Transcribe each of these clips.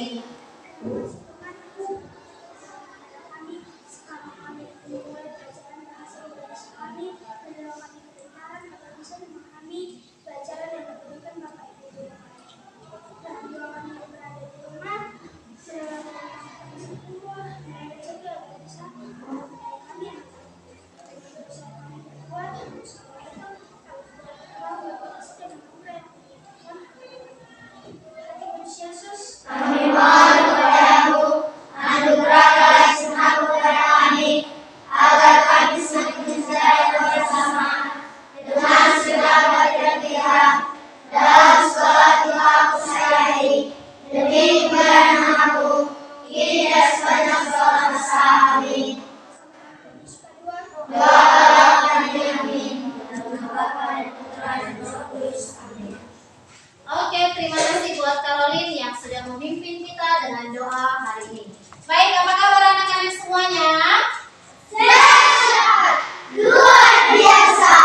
Mary. Kami mohon kepadamu, anugerahkan sunnah kepada kami, agar kami semakin sejahtera bersama dengan segala bagian kita dalam sholat yang aku sayangi, demi kemuliaan namamu, kini dan sepanjang sholat masa. Amin. Doakanlah kami, amin. Oke, terima kasih buat Caroline yang sudah memimpin kita dengan doa hari ini. Baik, apa kabar anak-anak semuanya? Sehat, luar biasa.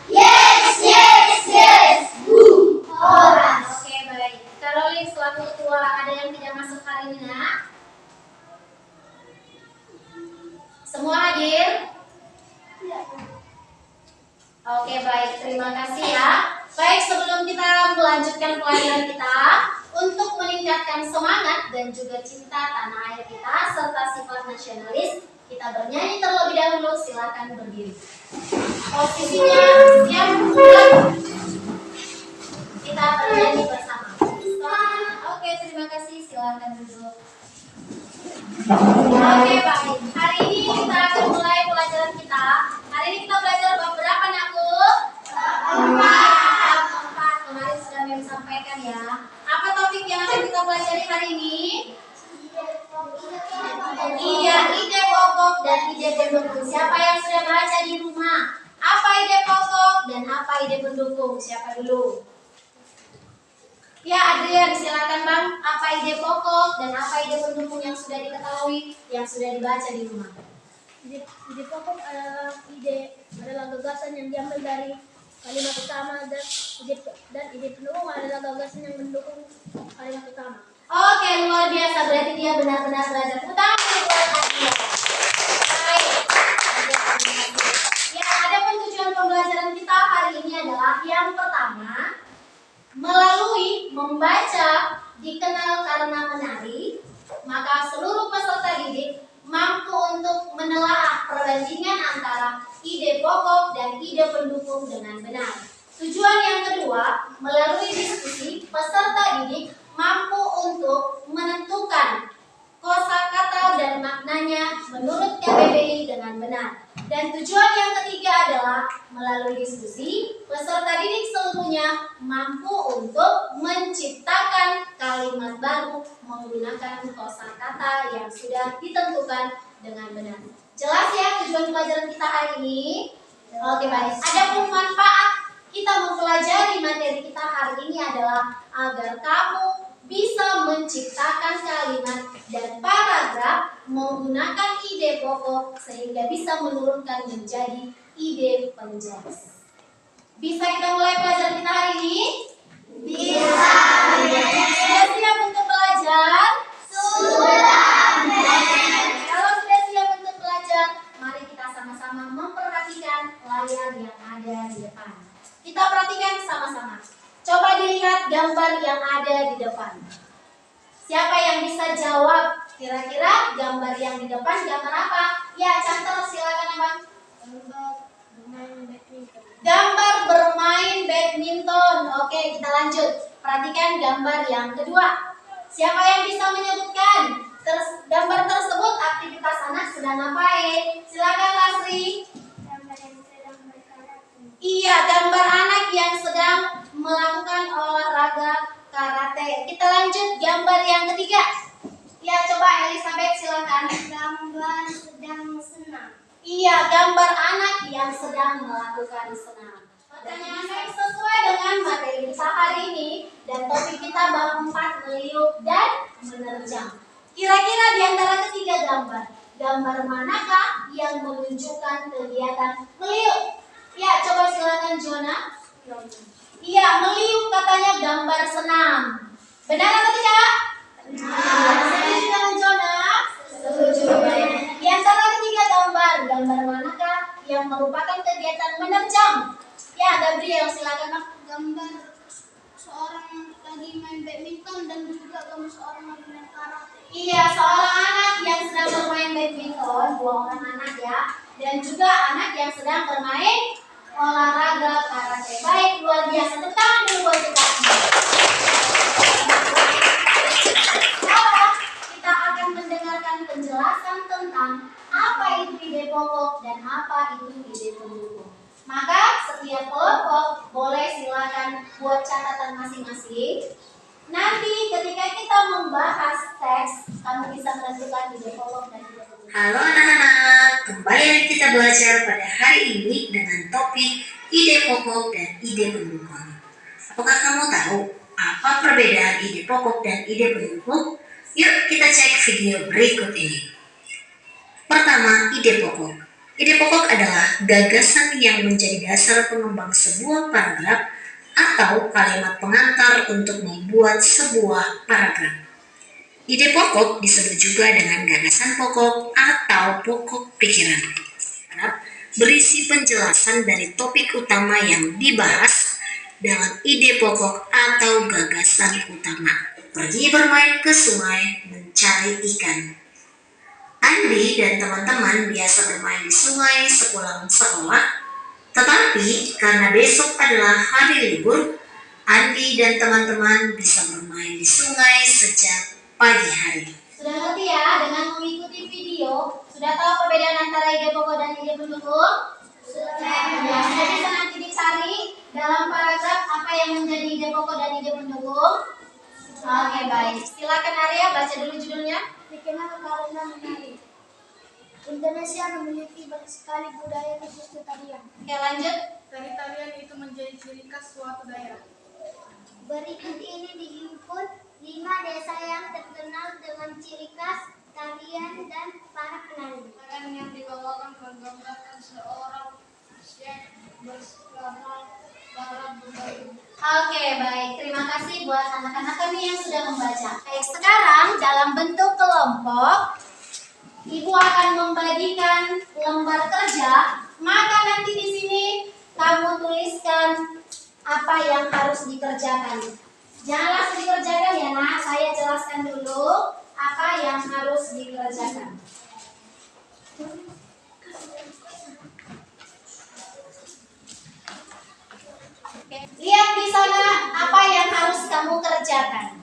Yes, yes, yes. Horas. Oke, baik. Caroline selaku ketua, ada yang tidak masuk hari ini, nak? Semua hadir? Oke, baik. Terima kasih ya. Baik, sebelum kita melanjutkan pelajaran kita, untuk meningkatkan semangat dan juga cinta tanah air kita serta sifat nasionalis, kita bernyanyi terlebih dahulu. Silakan berdiri. Posisinya siap bulat. Kita bernyanyi bersama. Oke, terima kasih. Silakan duduk. Oke, baik. Hari ini kita akan mulai pelajaran kita. Hari ini kita belajar bab berapa, nakku? Bab 4. Kemarin sudah Mem sampaikan ya. Apa topik yang akan kita pelajari hari ini? Iya, ide pokok dan ide pendukung. Siapa yang sudah baca di rumah? Apa ide pokok dan apa ide pendukung? Siapa dulu? Ya, Adrian, silakan Bang. Apa ide pokok dan apa ide pendukung yang sudah diketahui, yang sudah dibaca di rumah? Ide pokok adalah gagasan yang diambil dari kalimat utama dan ide pendukung adalah gagasan yang mendukung kalimat utama. Oke, luar biasa. Berarti dia benar-benar belajar. Utama buat Adrian. Baik. Ya, ada tujuan pembelajaran kita hari ini adalah yang pertama, melalui membaca dikenal karena menari, maka seluruh peserta didik mampu untuk menelaah perbandingan antara ide pokok dan ide pendukung dengan benar. Tujuan yang kedua, melalui diskusi, peserta didik mampu untuk menentukan kosakata dan maknanya menurut KBBI dengan benar. Dan tujuan yang ketiga adalah melalui diskusi, peserta didik seluruhnya mampu untuk menciptakan kalimat baru menggunakan kosakata yang sudah ditentukan dengan benar. Jelas ya tujuan pelajaran kita hari ini? Oke, baik. Adapun manfaat kita mempelajari materi kita hari ini adalah agar kamu bisa menciptakan kalimat dan paragraf menggunakan ide pokok sehingga bisa menurunkan menjadi ide penjelas. Bisa kita mulai pelajaran kita hari ini? Bisa. Sudah siap untuk belajar? Sudah. Kalau sudah siap untuk belajar, mari kita sama-sama memperhatikan layar yang ada di depan. Kita perhatikan sama-sama. Coba dilihat gambar yang ada di depan. Siapa yang bisa jawab? Kira-kira gambar yang di depan gambar apa? Ya, Chantal, silakan Abang. Gambar bermain badminton. Oke, kita lanjut. Perhatikan gambar yang kedua. Siapa yang bisa menyebutkan gambar tersebut aktivitas anak sedang ngapain? Silakan Lasri. Iya, gambar anak yang sedang melakukan olahraga karate. Kita lanjut gambar yang ketiga. Ya, coba Elizabeth silakan. Gambar sedang senam. Iya, gambar anak yang sedang melakukan senam. Pertanyaan saya sesuai dengan materi kita hari ini dan topik kita bab 4 meliuk dan menerjang. Kira-kira di antara ketiga gambar manakah yang menunjukkan kegiatan meliuk? Ya, coba silakan Jona. Iya, meliuk katanya gambar senam. Benar atau tidak? Setuju dengan Jonas? Setuju. Baik. Di antara ketiga gambar, gambar manakah yang merupakan kegiatan menerjang? Ya, Gabriel, silakan Pak. Gambar seorang lagi main badminton dan juga gambar seorang lagi main karate. Iya, seorang anak yang sedang bermain badminton, dua orang anak ya, dan juga anak yang sedang bermain olahraga karate. Baik, luar biasa. Tepuk tangan dulu buat kita. Sekarang kita akan mendengarkan penjelasan tentang apa itu ide pokok dan apa itu ide pendukung. Maka setiap kelompok boleh silakan buat catatan masing-masing. Nanti ketika kita membahas teks, kamu bisa menentukan ide pokok dan ide pendukung. Halo anak-anak, kembali lagi kita belajar pada hari ini dengan topik ide pokok dan ide pendukung. Apakah kamu tahu apa perbedaan ide pokok dan ide pendukung? Yuk kita cek video berikut ini. Pertama, ide pokok. Ide pokok adalah gagasan yang menjadi dasar pengembang sebuah paragraf atau kalimat pengantar untuk membuat sebuah paragraf. Ide pokok disebut juga dengan gagasan pokok atau pokok pikiran. Berisi penjelasan dari topik utama yang dibahas dalam ide pokok atau gagasan utama. Pergi bermain ke sungai mencari ikan. Andi dan teman-teman biasa bermain di sungai sepulang sekolah, tetapi karena besok adalah hari libur, Andi dan teman-teman bisa bermain di sungai sejak pagi hari. Sudah ngerti ya dengan mengikuti video? Sudah tahu perbedaan antara ide pokok dan ide pendukung? Sudah bisa nanti dicari dalam paragraf apa yang menjadi ide pokok dan ide pendukung? Oke, baik. Silakan Arya baca dulu judulnya. Dikenal karena menari. Indonesia memiliki banyak sekali budaya khususnya tarian. Oke, lanjut. Tari-tarian itu menjadi ciri khas suatu daerah. Berikut ini dihimpun 5 desa yang terkenal dengan ciri khas tarian dan para penari. Tarian yang dibawakan menggambarkan seorang chef bersama barat berbayu. Oke, baik. Terima kasih buat anak-anak kami yang sudah membaca. Baik, sekarang dalam bentuk kelompok, Ibu akan membagikan lembar kerja. Maka nanti di sini kamu tuliskan apa yang harus dikerjakan. Jangan langsung dikerjakan ya nak. Saya jelaskan dulu apa yang harus dikerjakan. Oke. Lihat di sana apa yang harus kamu kerjakan.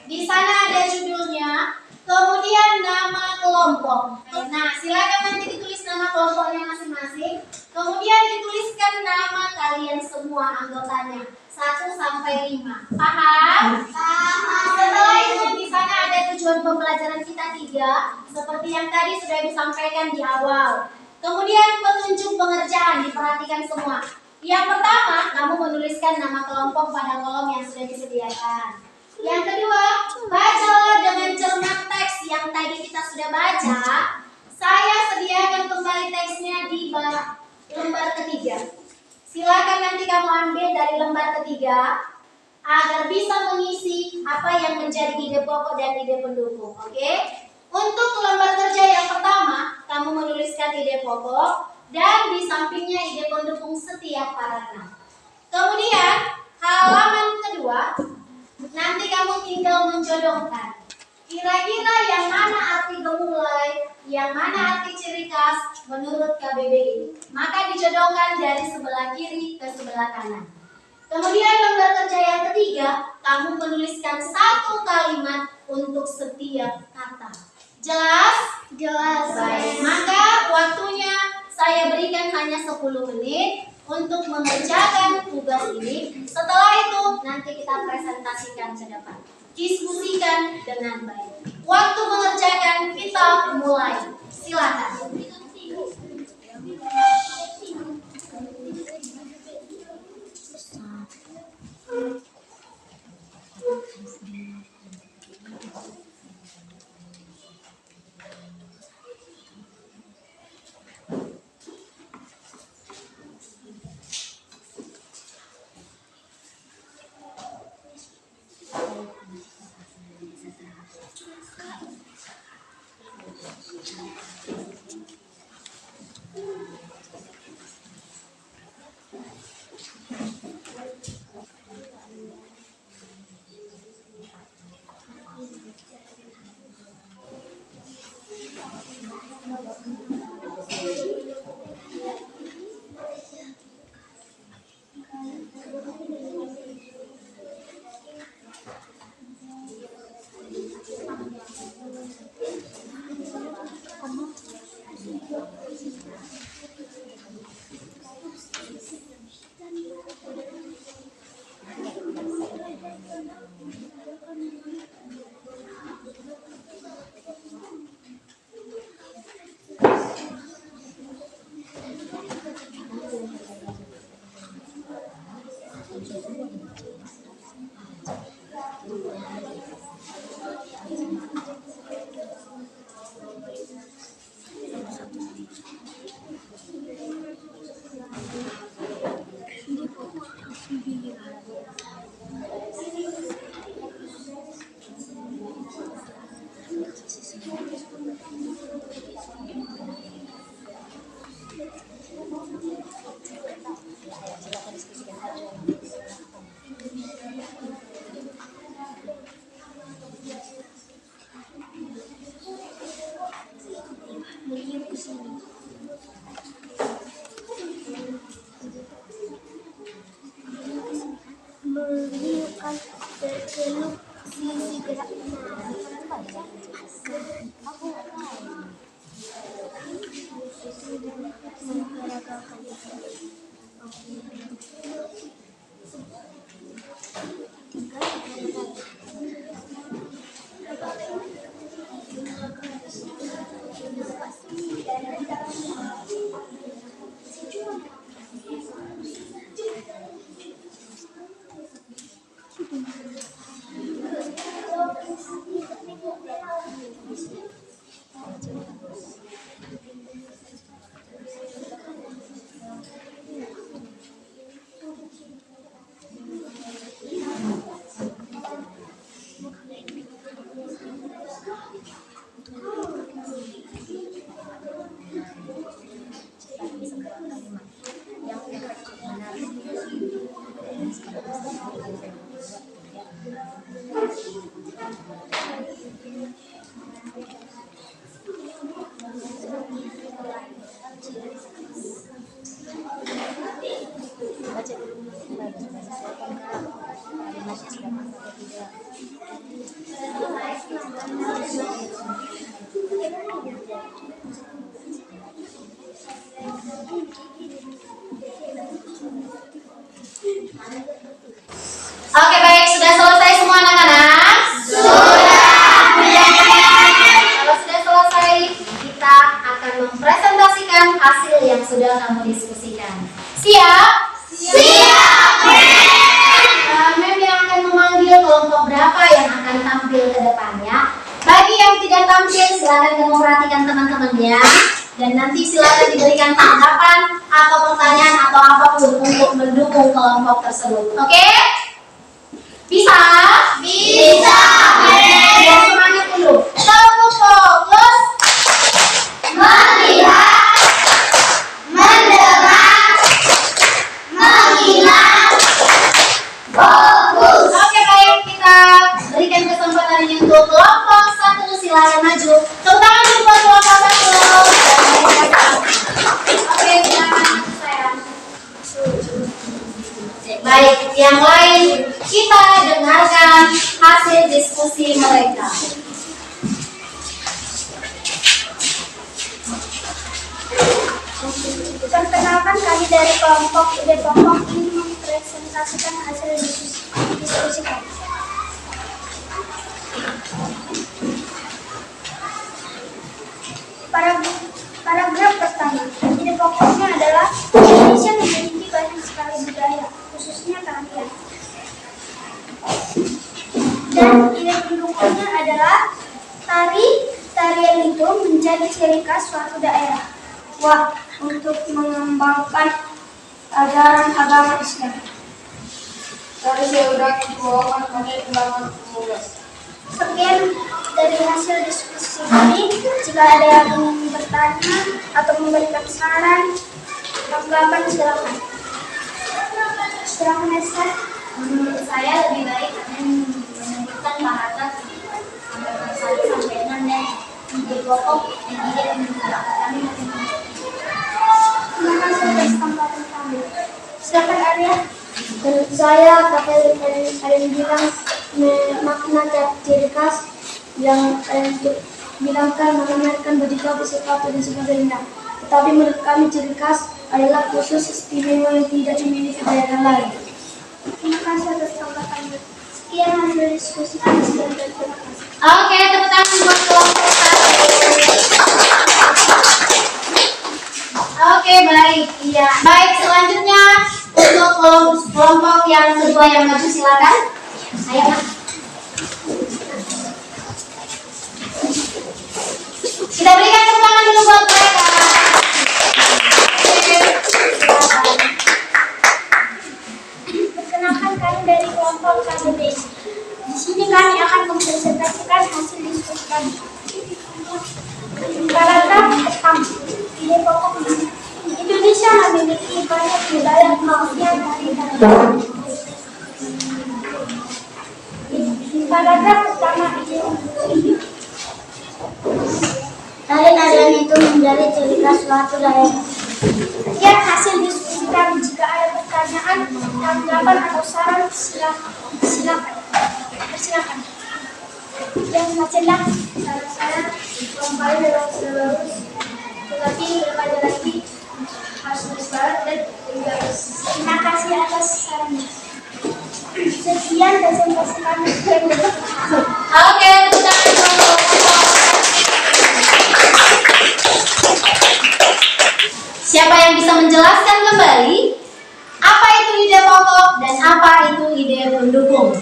Di sana ada judulnya, kemudian nama kelompok. Nah, silakan nanti ditulis nama kelompoknya masing-masing. Kemudian dituliskan nama kalian semua anggotanya 1 sampai 5. Paham? Paham. Setelah itu di sana ada tujuan pembelajaran kita 3, seperti yang tadi sudah disampaikan di awal. Kemudian petunjuk pengerjaan diperhatikan semua. Yang pertama, kamu menuliskan nama kelompok pada kolom yang sudah disediakan. Yang kedua, bacalah dengan cermat teks yang tadi kita sudah baca. Saya sediakan kembali teksnya di lembar ketiga. Silakan nanti kamu ambil dari lembar ketiga agar bisa mengisi apa yang menjadi ide pokok dan ide pendukung. Oke? Untuk lembar kerja yang pertama, kamu menuliskan ide pokok dan di sampingnya ide pendukung setiap paragraf. Kemudian, halaman kedua, nanti kamu tinggal menjodohkan. Kira-kira yang mana arti gemulai, yang mana arti ciri khas menurut KBBI. Maka dijodohkan dari sebelah kiri ke sebelah kanan. Kemudian lembar kerja yang ketiga, kamu menuliskan 1 kalimat untuk setiap kata. Jelas? Jelas. Baik, maka waktunya saya berikan hanya 10 menit untuk mengerjakan tugas ini. Setelah itu nanti kita presentasikan ke depan. Diskusikan dengan baik. Waktu mengerjakan kita mulai. Silakan. Meniupkan berkeluk sisi geraknya. Oke, baik, sudah selesai semua anak-anak? Kalau sudah selesai, kita akan mempresentasikan hasil yang sudah kamu diskusikan. Siap? Mem yang akan memanggil kelompok berapa yang akan tampil ke depannya. Bagi yang tidak tampil, silakan kamu perhatikan teman-temannya. Dan nanti silakan diberikan tanggapan atau pertanyaan atau apapun untuk mendukung kelompok tersebut. Oke? Bisa? Ya, semangat dulu. Tepuk fokus. Melihat, mendengar, mengingat, fokus. Oke, baik, kita berikan kesempatan ini untuk kelompok 1. Silakan maju. Tepuk tangan dulu buat kelompok 1. Oke, silakan sayang. Baik, yang lain kita dengarkan hasil diskusi mereka. Perkenalkan, kami dari kelompok ide pokok ini mempresentasikan hasil diskusi kami. Paragraf pertama, ide pokoknya adalah Indonesia memiliki banyak sekali budaya, khususnya tarian. Dan ide pendukungnya adalah tarian itu menjadi ciri khas suatu daerah. Wah, untuk mengembangkan ajaran agama Islam. Dari saya udah dibawakan pada halaman 15. Sekian dari hasil Jika ada yang ingin bertanya atau memberikan saran, tanggapan silakan. Silakan Esther. Menurut saya lebih baik kalian menyebutkan paragraf anggapan 1 sampai 6 dan ide pokok dan ide pendukung. Kami masih Terima kasih atas tanggapan kami. Silakan Arya. Menurut saya, kalian bilang makna ciri khas yang kalian bilangkan mengenalkan baju kau sepatu dan sebagainya. Tetapi menurut kami ciri khas adalah khusus istimewa yang tidak dimiliki daerah lain. Terima kasih atas tanggapannya. Sekian hasil diskusi kami dan terima kasih. Oke, tepuk tangan buat kelompok 1. Oke, baik. Iya. Baik, selanjutnya untuk kelompok yang kedua yang maju silakan. Ayo, Nak. Kita berikan tepuk tangan dulu buat mereka. Perkenalkan kami dari kelompok KBB. Di sini kami akan mempresentasikan hasil diskusi kami. Paragraf pertama, ide pokoknya. Indonesia memiliki banyak wilayah manusia dari daerah. Paragraf pertama, ide tarian itu menjadi ciri khas suatu daerah. Sekian hasil diskusi kami. Jika ada pertanyaan, tanggapan atau saran, silakan. Persilakan. Yang macelah, saran saya kembali dalam seluruh, tetapi berbeda lagi harus bersuara dan tegas. Terima kasih atas sarannya. Sekian presentasi kami. Oke, tepuk tangan dulu. Siapa yang bisa menjelaskan kembali apa itu ide pokok dan apa itu ide pendukung?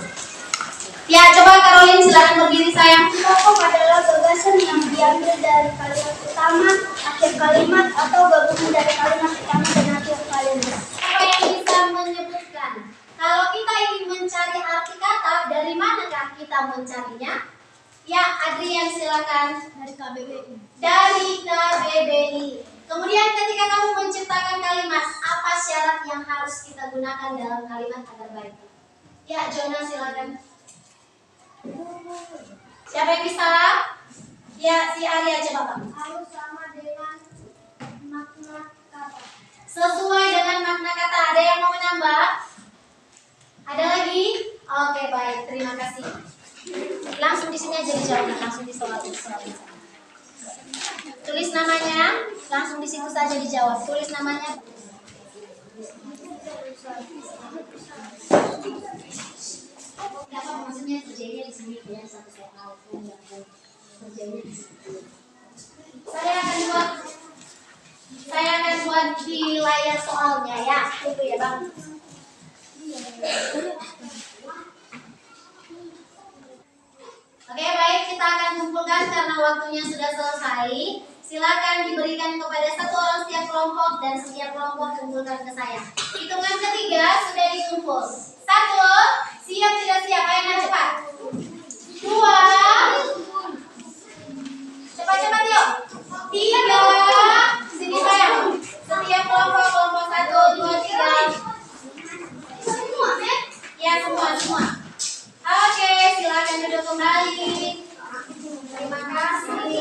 Ya, coba Caroline silakan berdiri sayang. Pokok adalah gagasan yang diambil dari kalimat utama, akhir kalimat, atau gabungan dari kalimat utama dan akhir kalimat. Siapa yang bisa menyebutkan? Kalau kita ingin mencari arti kata, dari manakah kita mencarinya? Ya, Adrian silakan. Dari KBBI. Dari KBBI. Kemudian ketika kamu menciptakan kalimat, apa syarat yang harus kita gunakan dalam kalimat agar baik? Ya, Jonah silakan. Siapa yang bisa? Ya, si Arya coba Pak. Harus sama dengan makna kata. Sesuai dengan makna kata. Ada yang mau menambah? Ada lagi? Oke, baik. Terima kasih. Langsung di sini aja dijawab, langsung disolatin. Tulis namanya, langsung di situ saja dijawab. Tulis namanya. Apa maksudnya kerjanya di sini ya, satu soal kerjanya di sini. Saya akan buat di layar soalnya ya, itu ya Bang. Oke, baik, kita akan kumpulkan karena waktunya sudah selesai. Silakan diberikan kepada satu orang setiap kelompok dan setiap kelompok kumpulkan ke saya. Hitungan ketiga sudah dikumpul. 1, siap tidak siap? Ayo nah, cepat. 2, cepat-cepat yuk. 3, sini sayang. Setiap kelompok 1, 2, 3. Semua ya? Ya, semua. Oke, silakan duduk kembali. Terima kasih.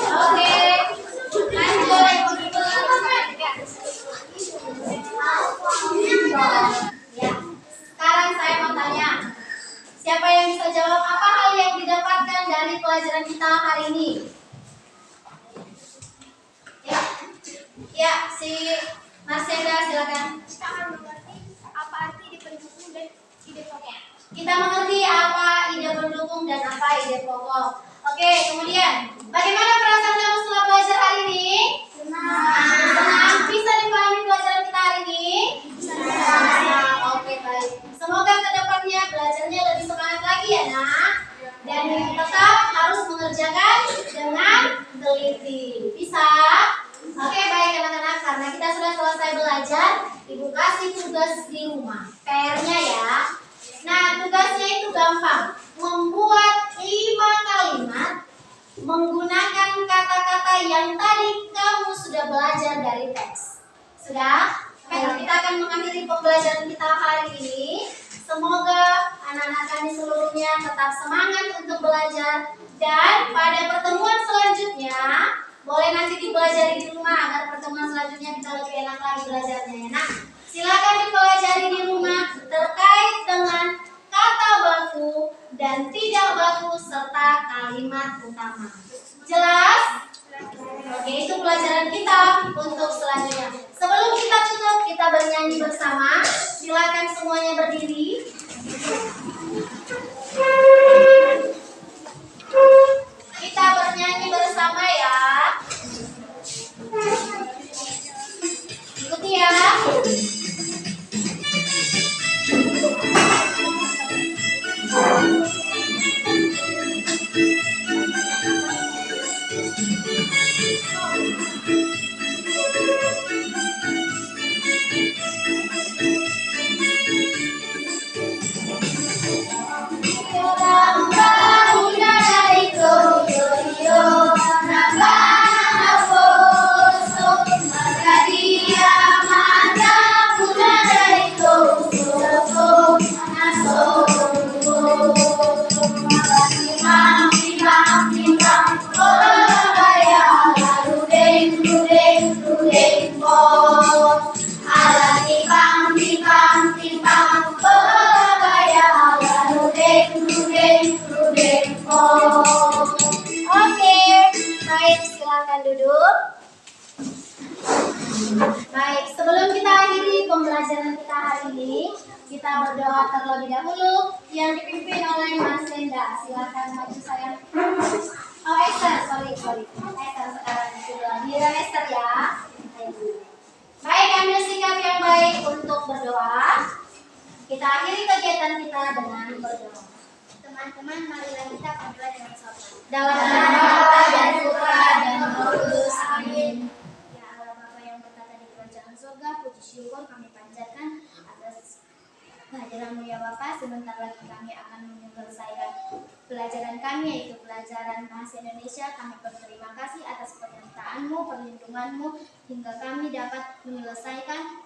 Oke, lanjut. Ya, sekarang saya mau tanya. Siapa yang bisa jawab apa hal yang didapatkan dari pelajaran kita hari ini? Ya, si Marcenda silakan. Kita akan mengerti apa arti ide pendukung dan ide pokok. Kita mengerti apa ide pendukung dan apa ide pokok. Oke, kemudian bagaimana perasaan kamu setelah belajar hari ini? Senang. Bisa dipahami pelajaran kita hari ini? Senang. Oke, baik. Semoga kedepannya belajarnya lebih semangat lagi ya nak. Dan tetap harus mengerjakan dengan teliti. Bisa? Oke, baik anak-anak, karena kita sudah selesai belajar, Ibu kasih tugas di rumah. PR-nya ya. Nah, tugasnya itu gampang. Membuat 5 kalimat menggunakan kata-kata yang tadi kamu sudah belajar dari teks. Sudah? Baik, kita akan mengakhiri pembelajaran kita hari ini. Semoga anak-anak kami seluruhnya tetap semangat untuk belajar. Dan pada pertemuan selanjutnya, boleh nanti dipelajari di rumah agar pertemuan selanjutnya kita lebih enak lagi belajarnya ya nak. Silakan dipelajari di rumah terkait dengan kata baku dan tidak baku serta kalimat utama. Jelas? Oke, itu pelajaran kita untuk selanjutnya. Sebelum kita tutup, kita bernyanyi bersama. Silakan semuanya berdiri. Kita bernyanyi bersama ya. Ikuti ya. Oke, baik, silakan duduk. Baik, sebelum kita akhiri pembelajaran kita hari ini, kita berdoa terlebih dahulu yang dipimpin oleh Mas Lenda. Silakan maju sayang. Oh Esther, sorry. Esther sekarang sudah giliran Esther ya. Baik, ambil sikap yang baik untuk berdoa. Kita akhiri kegiatan kita dengan berdoa. Teman-teman, marilah kita berdoa dengan sopan. Dalam nama Bapa dan Putra dan Roh Kudus. Amin. Ya Allah Bapa yang berkata di kerajaan surga, puji syukur kami panjatkan atas kehadiran-Mu ya Bapa. Sebentar lagi kami akan menyelesaikan pelajaran kami, yaitu pelajaran Bahasa Indonesia. Kami berterima kasih atas penyertaan-Mu, perlindungan-Mu, hingga kami dapat menyelesaikan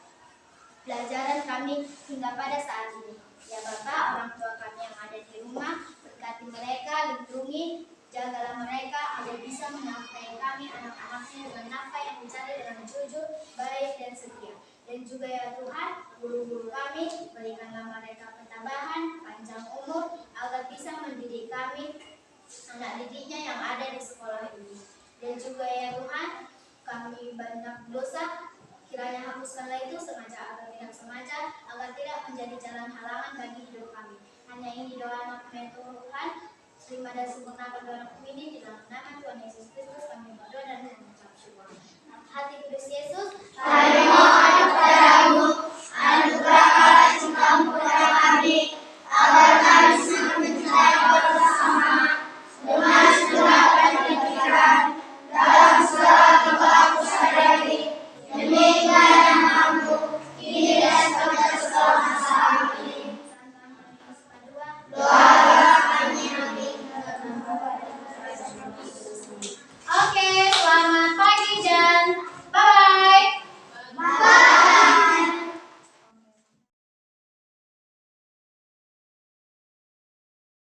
pelajaran kami hingga pada saat ini. Ya Bapak, orang tua kami yang ada di rumah, berkati mereka, lindungi, jagalah mereka agar bisa menafkahi kami anak-anaknya dengan nafkah yang dicari dengan jujur, baik dan setia. Dan juga ya Tuhan, guru-guru kami, berikanlah mereka ketabahan, panjang umur, agar bisa mendidik kami, anak didiknya yang ada di sekolah ini. Dan juga ya Tuhan, kami banyak dosa, kiranya hapuskanlah itu sengaja agar tidak sengaja, agar tidak menjadi jalan halangan bagi hidup kami. Hanya ini doa anak Tuhan, terima dan sempurnakan doa anak ini di dalam nama Tuhan Yesus Kristus kami berdoa dan mengucap syukur. Hati Kudus Yesus, Kami mohon kepadamu, anugerah